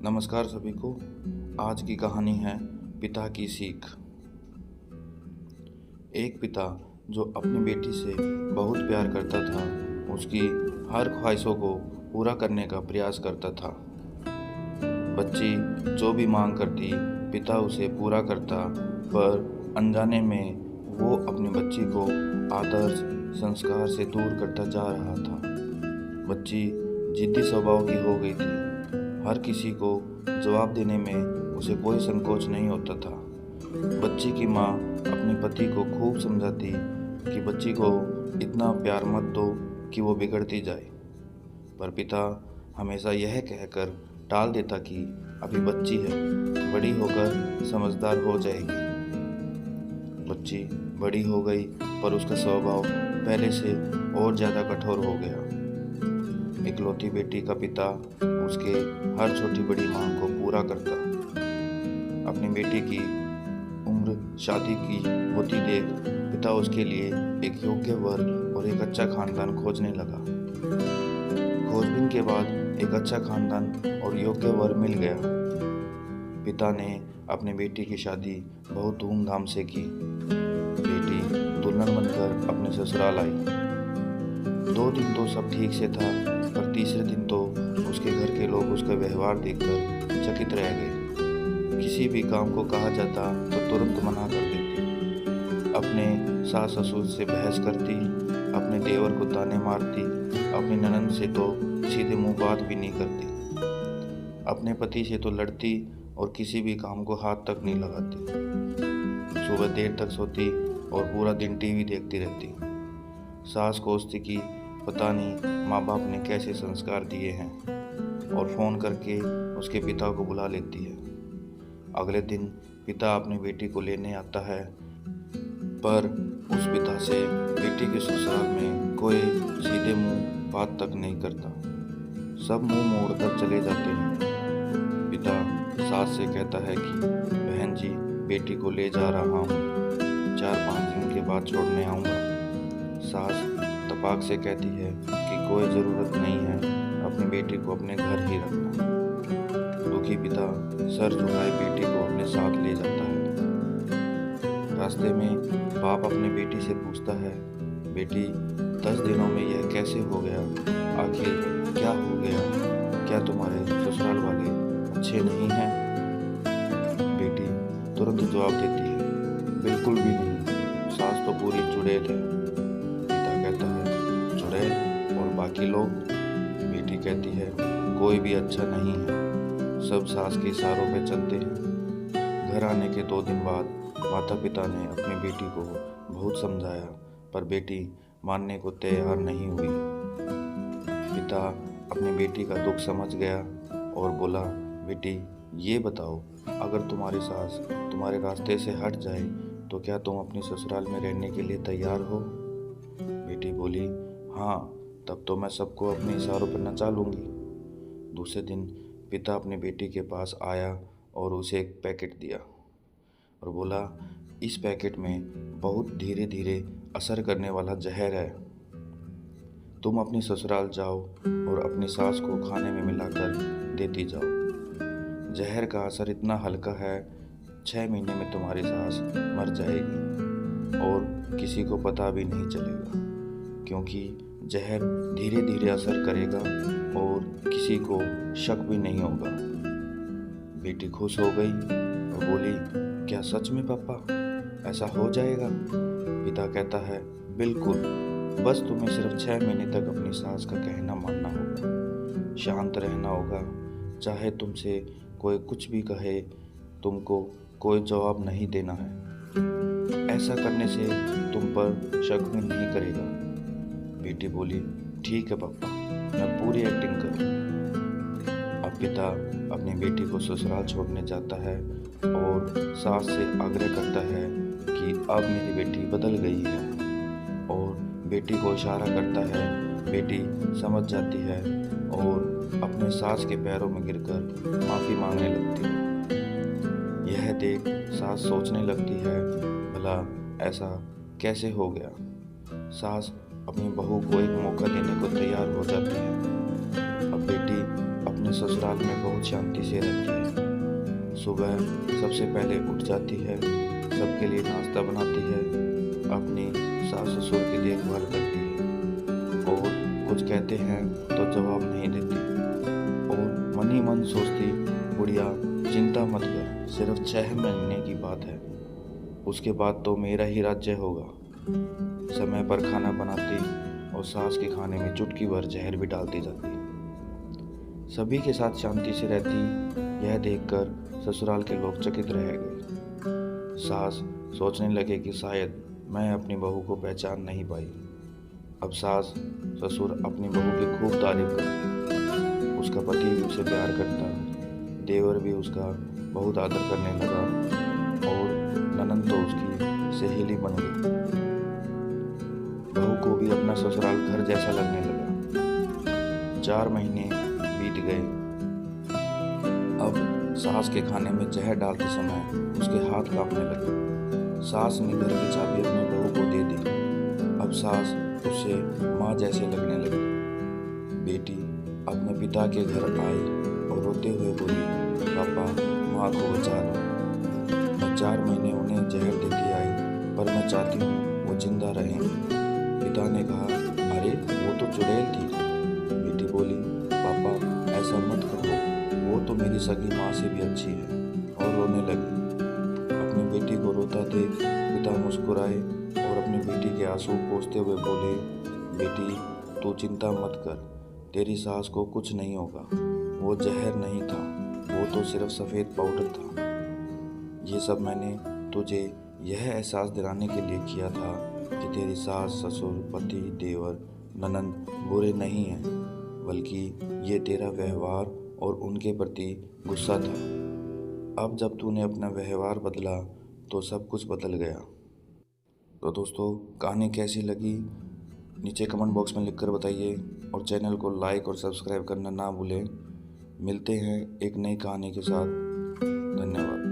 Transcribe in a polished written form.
नमस्कार सभी को। आज की कहानी है पिता की सीख। एक पिता जो अपनी बेटी से बहुत प्यार करता था, उसकी हर ख्वाहिशों को पूरा करने का प्रयास करता था। बच्ची जो भी मांग करती, पिता उसे पूरा करता, पर अनजाने में वो अपनी बच्ची को आदर्श संस्कार से दूर करता जा रहा था। बच्ची जिद्दी स्वभाव की हो गई थी। हर किसी को जवाब देने में उसे कोई संकोच नहीं होता था। बच्ची की माँ अपने पति को खूब समझाती कि बच्ची को इतना प्यार मत दो कि वो बिगड़ती जाए, पर पिता हमेशा यह कहकर टाल देता कि अभी बच्ची है, बड़ी होकर समझदार हो जाएगी। बच्ची बड़ी हो गई, पर उसका स्वभाव पहले से और ज़्यादा कठोर हो गया। इकलौती बेटी का पिता उसके हर छोटी बड़ी मांग को पूरा करता। अपनी बेटी की उम्र शादी की होती देख पिता उसके लिए एक योग्य वर और एक अच्छा खानदान खोजने लगा। खोजबीन के बाद एक अच्छा खानदान और योग्य वर मिल गया। पिता ने अपनी बेटी की शादी बहुत धूमधाम से की। बेटी दुल्हन बनकर अपने ससुराल आई। 2 दिन तो सब ठीक से था, पर तीसरे दिन तो उसके घर के लोग उसका व्यवहार देखकर चकित रह गए। किसी भी काम को कहा जाता तो तुरंत मना कर देती। अपने सास ससुर से बहस करती, अपने देवर को ताने मारती, अपनी ननंद से तो सीधे मुंह बात भी नहीं करती। अपने पति से तो लड़ती और किसी भी काम को हाथ तक नहीं लगाती। सुबह देर तक सोती और पूरा दिन टीवी देखती रहती। सास कोसती कि पता नहीं माँ बाप ने कैसे संस्कार दिए हैं, और फ़ोन करके उसके पिता को बुला लेती है। अगले दिन पिता अपनी बेटी को लेने आता है, पर उस पिता से बेटी के ससुराल में कोई सीधे मुंह बात तक नहीं करता। सब मुंह मोड़कर चले जाते हैं। पिता सास से कहता है कि बहन जी, बेटी को ले जा रहा हूँ, 4-5 दिन के बाद छोड़ने आऊँगा। सास तपाक से कहती है कि कोई ज़रूरत नहीं है, अपनी बेटी को अपने घर ही रखना। दुखी पिता सर झुकाए बेटी को अपने साथ ले जाता है। रास्ते में बाप अपनी बेटी से पूछता है, बेटी 10 दिनों में यह कैसे हो गया? आखिर क्या हो गया? क्या तुम्हारे ससुराल वाले अच्छे नहीं हैं? बेटी तुरंत जवाब देती है, बिल्कुल भी नहीं, सास तो पूरी चुड़ैल है। पिता कहता है, चुड़ैल और बाकी लोग? बेटी कहती है, कोई भी अच्छा नहीं है, सब सास के इशारों पे चलते हैं। घर आने के 2 दिन बाद माता पिता ने अपनी बेटी को बहुत समझाया, पर बेटी मानने को तैयार नहीं हुई। पिता अपनी बेटी का दुख समझ गया और बोला, बेटी ये बताओ, अगर तुम्हारी सास तुम्हारे रास्ते से हट जाए तो क्या तुम अपने ससुराल में रहने के लिए तैयार हो? बेटी बोली, हाँ, तब तो मैं सबको अपने इशारों पर नचा लूँगी। दूसरे दिन पिता अपनी बेटी के पास आया और उसे एक पैकेट दिया और बोला, इस पैकेट में बहुत धीरे धीरे असर करने वाला जहर है। तुम अपनी ससुराल जाओ और अपनी सास को खाने में मिलाकर देती जाओ। जहर का असर इतना हल्का है, 6 महीने में तुम्हारी सास मर जाएगी और किसी को पता भी नहीं चलेगा, क्योंकि जहर धीरे धीरे असर करेगा और किसी को शक भी नहीं होगा। बेटी खुश हो गई और बोली, क्या सच में पापा ऐसा हो जाएगा? पिता कहता है, बिल्कुल, बस तुम्हें सिर्फ 6 महीने तक अपनी सास का कहना मानना होगा, शांत रहना होगा। चाहे तुमसे कोई कुछ भी कहे, तुमको कोई जवाब नहीं देना है। ऐसा करने से तुम पर शक भी नहीं करेगा। बेटी बोली, ठीक है पापा, मैं पूरी एक्टिंग करूँ। अब पिता अपनी बेटी को ससुराल छोड़ने जाता है और सास से आग्रह करता है कि अब मेरी बेटी बदल गई है, और बेटी को इशारा करता है। बेटी समझ जाती है और अपने सास के पैरों में गिरकर माफ़ी मांगने लगती है। यह देख सास सोचने लगती है, भला ऐसा कैसे हो गया? सास अपनी बहू को एक मौका देने को तैयार हो जाती है। अब बेटी अपने ससुराल में बहुत शांति से रहती है। सुबह सबसे पहले उठ जाती है, सबके लिए नाश्ता बनाती है, अपनी सास ससुर की देखभाल करती है और कुछ कहते हैं तो जवाब नहीं देती और मन ही मन सोचती, बुढ़िया चिंता मत कर, सिर्फ 6 महीने की बात है, उसके बाद तो मेरा ही राज्य होगा। समय पर खाना बनाती और सास के खाने में चुटकी भर जहर भी डालती जाती। सभी के साथ शांति से रहती, यह देखकर ससुराल के लोग चकित रह गए। सास सोचने लगे कि शायद मैं अपनी बहू को पहचान नहीं पाई। अब सास ससुर अपनी बहू की खूब तारीफ करते, उसका पति भी उसे प्यार करता, देवर भी उसका बहुत आदर करने लगा और ननंद तो उसकी सहेली बन गई। बहू को भी अपना ससुराल घर जैसा लगने लगा। 4 महीने बीत गए। अब सास के खाने में जहर डालते समय उसके हाथ कांपने लगे। सास ने घर की चाबी अपनी बहू को दे दी। अब सास उसे माँ जैसे लगने लगी। बेटी अपने पिता के घर आई और रोते हुए बोली, पापा माँ को बचा लो। मैं 4 महीने उन्हें जहर देती आई, पर मैं चाहती हूँ वो जिंदा रहेंगे। पिता ने कहा, अरे वो तो चुड़ैल थी। बेटी बोली, पापा ऐसा मत करो, वो तो मेरी सगी माँ से भी अच्छी है, और रोने लगी। अपनी बेटी को रोता देख पिता मुस्कुराए और अपनी बेटी के आंसू पोंछते हुए बोले, बेटी तू चिंता मत कर, तेरी सास को कुछ नहीं होगा, वो जहर नहीं था, वो तो सिर्फ सफ़ेद पाउडर था। ये सब मैंने तुझे यह एहसास दिलाने के लिए किया था कि तेरी सास ससुर पति देवर ननंद बुरे नहीं हैं, बल्कि ये तेरा व्यवहार और उनके प्रति गुस्सा था। अब जब तूने अपना व्यवहार बदला तो सब कुछ बदल गया। तो दोस्तों, कहानी कैसी लगी नीचे कमेंट बॉक्स में लिखकर बताइए और चैनल को लाइक और सब्सक्राइब करना ना भूलें। मिलते हैं एक नई कहानी के साथ। धन्यवाद।